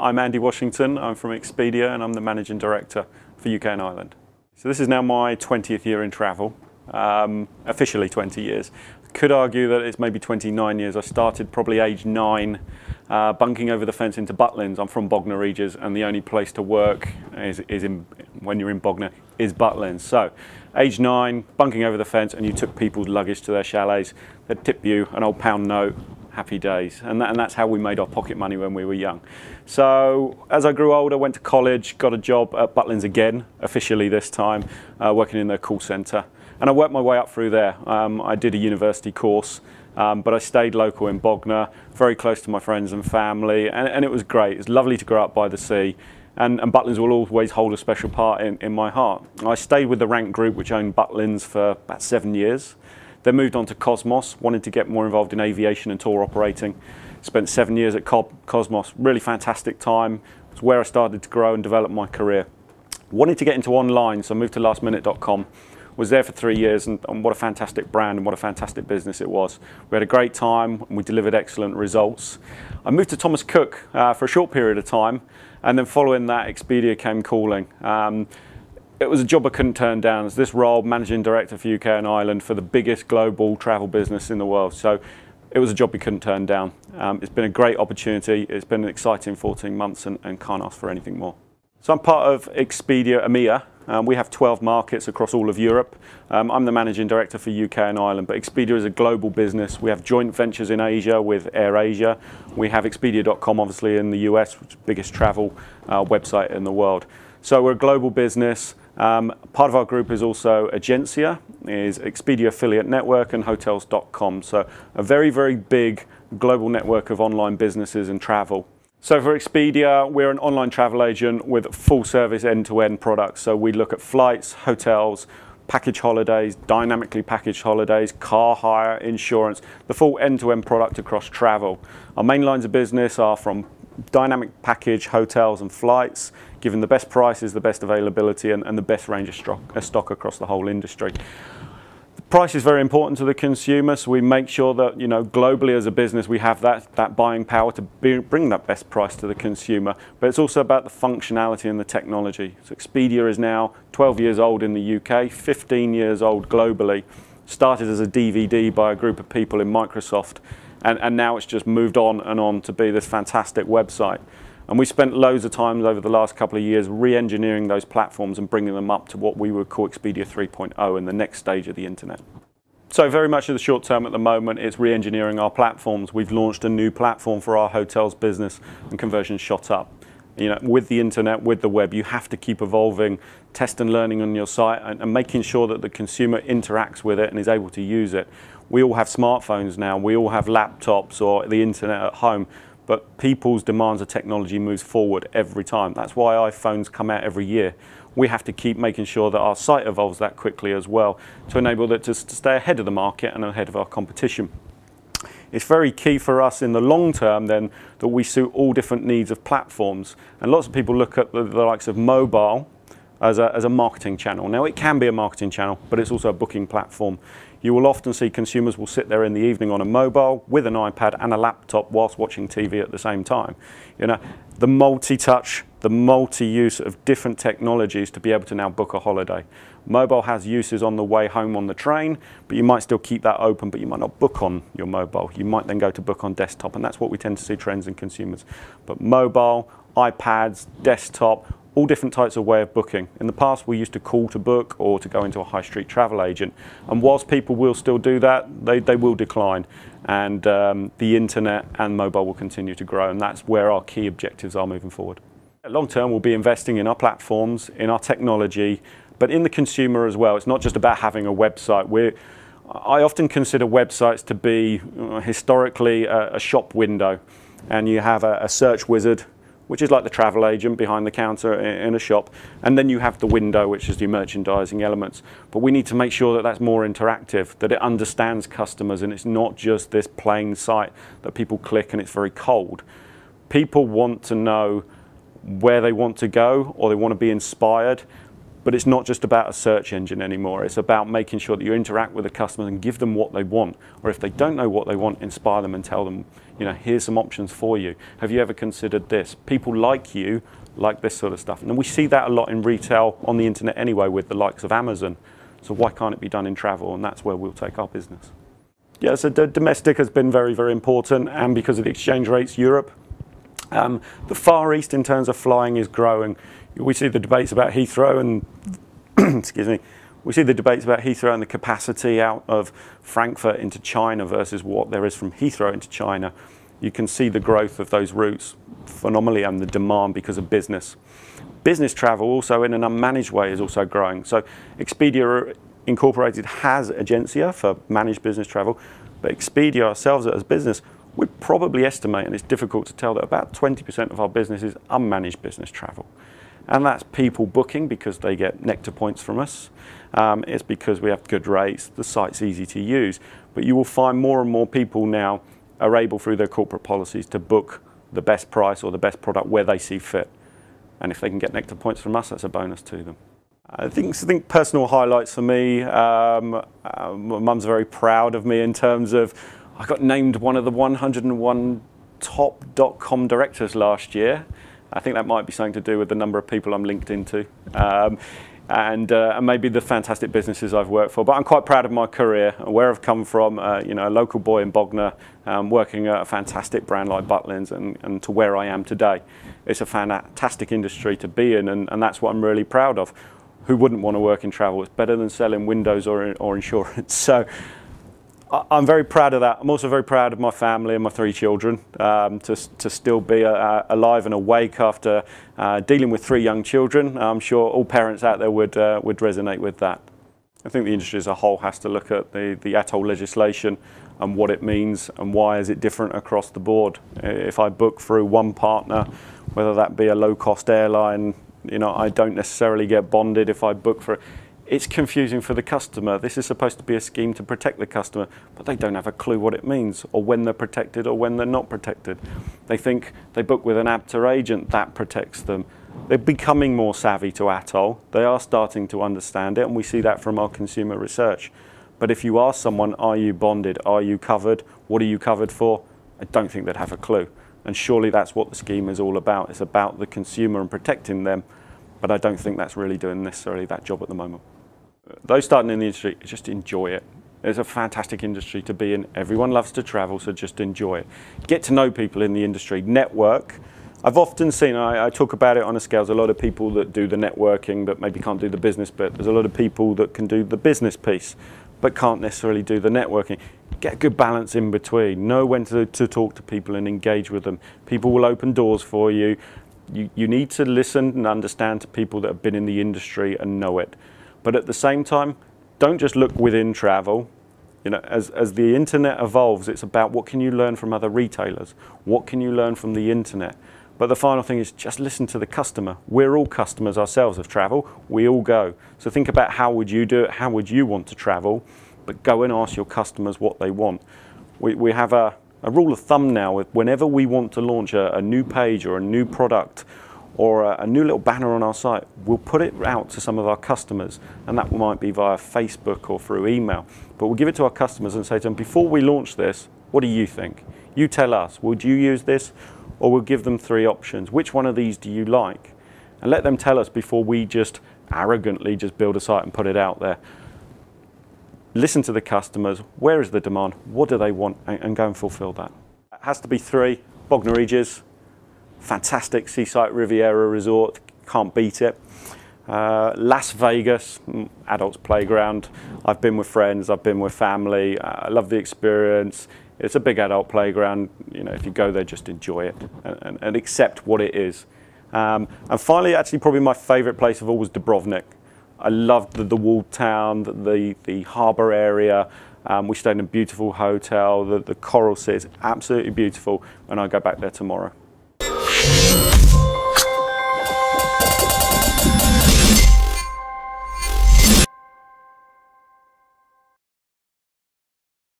I'm Andy Washington. I'm from Expedia and I'm the Managing Director for UK and Ireland. So this is now my 20th year in travel, officially 20 years. Could argue that it's maybe 29 years. I started probably age 9, bunking over the fence into Butlins. I'm from Bognor Regis, and the only place to work when you're in Bognor is Butlins. So age 9, bunking over the fence, and you took people's luggage to their chalets. They'd tip you an old £1 note. Happy days, and that's how we made our pocket money when we were young. So as I grew older, went to college, got a job at Butlins again, officially this time, working in their call centre, and I worked my way up through there. I did a university course, but I stayed local in Bognor, very close to my friends and family, and it was great. It's lovely to grow up by the sea, and Butlins will always hold a special part in my heart. I stayed with the Rank Group, which owned Butlins for about 7 years. Then moved on to Cosmos, wanted to get more involved in aviation and tour operating. Spent 7 years at Cosmos, really fantastic time. It's where I started to grow and develop my career. Wanted to get into online, so I moved to lastminute.com. Was there for 3 years, and what a fantastic brand and what a fantastic business it was. We had a great time and we delivered excellent results. I moved to Thomas Cook for a short period of time, and then following that, Expedia came calling. It was a job I couldn't turn down. As this role, Managing Director for UK and Ireland for the biggest global travel business in the world. So it was a job we couldn't turn down. It's been a great opportunity. It's been an exciting 14 months and can't ask for anything more. So I'm part of Expedia EMEA. We have 12 markets across all of Europe. I'm the Managing Director for UK and Ireland, but Expedia is a global business. We have joint ventures in Asia with AirAsia. We have Expedia.com obviously in the US, which is the biggest travel website in the world. So we're a global business. Part of our group is also Agencia, is Expedia Affiliate Network, and Hotels.com. So a very, very big global network of online businesses and travel. So for Expedia, we're an online travel agent with full service end-to-end products. So we look at flights, hotels, package holidays, dynamically packaged holidays, car hire, insurance, the full end-to-end product across travel. Our main lines of business are from dynamic package hotels and flights, given the best prices, the best availability, and the best range of stock across the whole industry. The price is very important to the consumer, so we make sure that, globally as a business we have that buying power to bring that best price to the consumer. But it's also about the functionality and the technology. So Expedia is now 12 years old in the UK, 15 years old globally. Started as a DVD by a group of people in Microsoft. And now it's just moved on and on to be this fantastic website. And we spent loads of time over the last couple of years re-engineering those platforms and bringing them up to what we would call Expedia 3.0 and the next stage of the internet. So very much in the short term at the moment, it's re-engineering our platforms. We've launched a new platform for our hotels business and conversion shot up. With the internet, with the web, you have to keep evolving, test and learning on your site and making sure that the consumer interacts with it and is able to use it. We all have smartphones now, we all have laptops or the internet at home, but people's demands of technology moves forward every time. That's why iPhones come out every year. We have to keep making sure that our site evolves that quickly as well to enable it to stay ahead of the market and ahead of our competition. It's very key for us in the long term then that we suit all different needs of platforms. And lots of people look at the likes of mobile as a marketing channel. Now it can be a marketing channel, but it's also a booking platform. You will often see consumers will sit there in the evening on a mobile with an iPad and a laptop whilst watching TV at the same time. The multi-touch, the multi-use of different technologies to be able to now book a holiday. Mobile has uses on the way home on the train, but you might still keep that open, but you might not book on your mobile. You might then go to book on desktop, and that's what we tend to see trends in consumers. But mobile, iPads, desktop, all different types of way of booking. In the past, we used to call to book or to go into a high street travel agent. And whilst people will still do that, they will decline. And the internet and mobile will continue to grow. And that's where our key objectives are moving forward. Long term, we'll be investing in our platforms, in our technology, but in the consumer as well. It's not just about having a website. I often consider websites to be historically a shop window. And you have a search wizard, which is like the travel agent behind the counter in a shop. And then you have the window, which is the merchandising elements. But we need to make sure that that's more interactive, that it understands customers, and it's not just this plain site that people click and it's very cold. People want to know where they want to go, or they want to be inspired. But it's not just about a search engine anymore. It's about making sure that you interact with the customers and give them what they want. Or if they don't know what they want, inspire them and tell them, you know, here's some options for you. Have you ever considered this? People like you like this sort of stuff. And we see that a lot in retail on the internet anyway with the likes of Amazon. So why can't it be done in travel? And that's where we'll take our business. Yeah, so domestic has been very, very important. And because of the exchange rates, Europe. The Far East in terms of flying is growing. We see the debates about Heathrow and excuse me. We see the debates about Heathrow and the capacity out of Frankfurt into China versus what there is from Heathrow into China. You can see the growth of those routes phenomenally and the demand because of business. Business travel also in an unmanaged way is also growing. So Expedia Incorporated has Agencia for managed business travel, but Expedia ourselves as a business, we probably estimate, and it's difficult to tell, that about 20% of our business is unmanaged business travel. And that's people booking because they get nectar points from us. It's because we have good rates, the site's easy to use. But you will find more and more people now are able through their corporate policies to book the best price or the best product where they see fit. And if they can get nectar points from us, that's a bonus to them. I think personal highlights for me, my mum's very proud of me in terms of I got named one of the 101 top .com directors last year. I think that might be something to do with the number of people I'm linked into and maybe the fantastic businesses I've worked for. But I'm quite proud of my career, where I've come from, you know, a local boy in Bognor, working at a fantastic brand like Butlins and to where I am today. It's a fantastic industry to be in and that's what I'm really proud of. Who wouldn't want to work in travel? It's better than selling windows or insurance. So I'm very proud of that. I'm also very proud of my family and my 3 children to still be alive and awake after dealing with 3 young children. I'm sure all parents out there would resonate with that. I think the industry as a whole has to look at the atoll legislation and what it means and why is it different across the board. If I book through one partner, whether that be a low-cost airline, you know, I don't necessarily get bonded if I book for. It's confusing for the customer. This is supposed to be a scheme to protect the customer, but they don't have a clue what it means or when they're protected or when they're not protected. They think they book with an ABTA agent, that protects them. They're becoming more savvy to atoll. They are starting to understand it, and we see that from our consumer research. But if you ask someone, are you bonded? Are you covered? What are you covered for? I don't think they'd have a clue. And surely that's what the scheme is all about. It's about the consumer and protecting them, but I don't think that's really doing necessarily that job at the moment. Those starting in the industry, just enjoy it. It's a fantastic industry to be in. Everyone loves to travel, so just enjoy it. Get to know people in the industry, network. I've often seen, I talk about it on a scale, there's a lot of people that do the networking but maybe can't do the business bit. There's a lot of people that can do the business piece but can't necessarily do the networking. Get a good balance in between. Know when to talk to people and engage with them. People will open doors for you. You need to listen and understand to people that have been in the industry and know it. But at the same time, don't just look within travel. You know, as the internet evolves, it's about what can you learn from other retailers? What can you learn from the internet? But the final thing is just listen to the customer. We're all customers ourselves of travel. We all go. So think about how would you do it? How would you want to travel? But go and ask your customers what they want. We have a rule of thumb now with whenever we want to launch a new page or a new product or a new little banner on our site, we'll put it out to some of our customers, and that might be via Facebook or through email. But we'll give it to our customers and say to them, before we launch this, what do you think? You tell us, would you use this? Or we'll give them 3 options. Which one of these do you like? And let them tell us before we just arrogantly just build a site and put it out there. Listen to the customers, where is the demand, what do they want, and go and fulfill that. It has to be 3, Bognor Regis, fantastic seaside Riviera resort, can't beat it. Las Vegas, adults playground. I've been with friends, I've been with family, I love the experience. It's a big adult playground, you know, if you go there, just enjoy it and accept what it is. And finally, actually probably my favorite place of all was Dubrovnik. I loved the walled town, the harbour area. We stayed in a beautiful hotel. The coral sea is absolutely beautiful, and I go back there tomorrow.